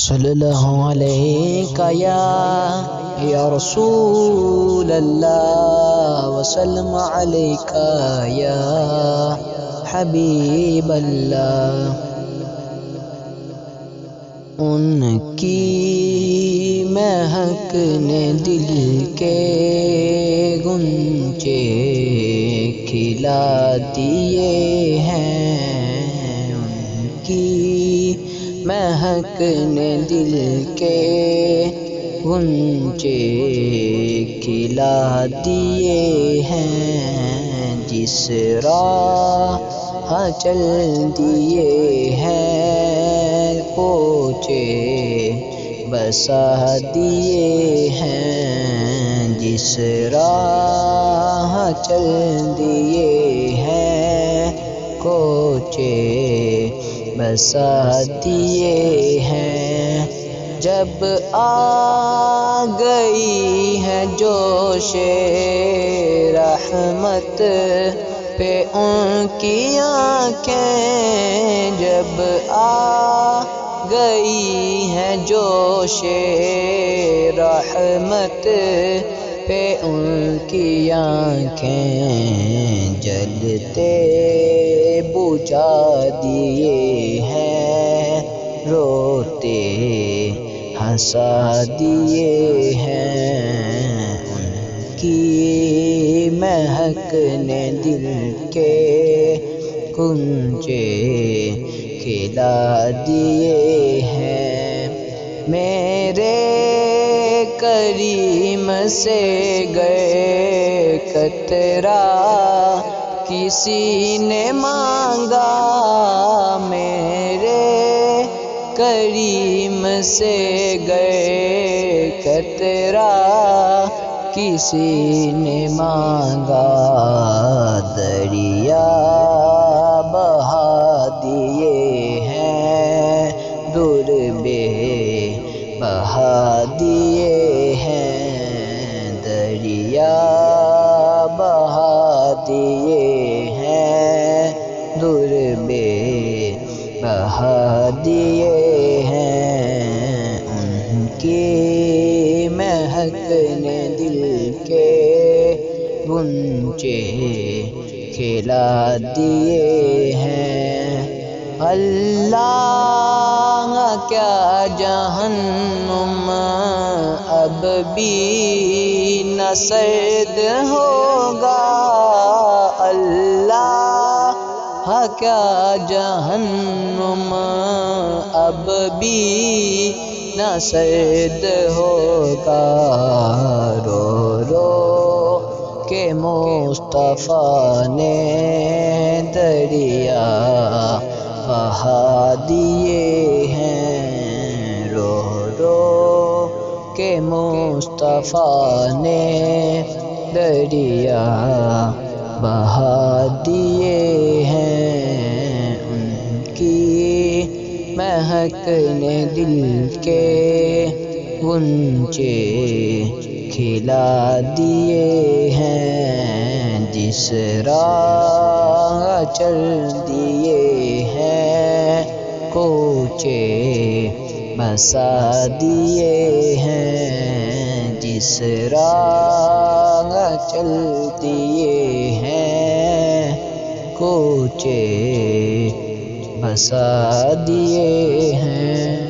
صلی اللہ علیہ یا رسول اللہ وسلم علیکہ یا حبیب اللہ۔ ان کی مہک نے دل کے گنچے کھلا دیے ہیں، ان کی مہک نے دل کے گنچے کھلا دیے ہیں، جس راہ چل دیے ہیں کوچے بسا دیے ہیں، جس راہ چل دیے ہیں کوچے بسا دیے ہیں۔ جب آ گئی ہے جوش رحمت پہ ان کی آنکھیں، جب آ گئی ہے جوش رحمت پہ ان کی آنکھیں، جلتے بجھا دیے ہیں، روتے ہنسا دیے ہیں، ان کی مہک نے دل کے گنچے کھلا دیے ہیں۔ میرے کریم سے گئے قطرہ کسی نے مانگا، میرے کریم سے گئے قطرہ کسی نے مانگا، دریا بہا دیے ہیں، در بے بہا دیے ہیں، دریا بہا دیے ہیں، در بے بہا دیے ہیں، ان کی مہک نے دل کے گنچے کھلا دیے ہیں۔ اللہ کیا جہنم اب بھی نہ سرد ہوگا، اللہ کیا جہنم اب بھی نہ سرد ہوگا، رو رو کے مصطفیٰ نے دریا بہا دیے ہیں، رو رو کے مصطفیٰ نے دریا بہا دیے ہیں، ان کی مہک نے دل کے گنچے کھلا دیے ہیں، جس راہ چل دیے ہیں کوچے بسا دیے ہیں، جس راہ چل دیے ہیں کوچے بسا دیے ہیں۔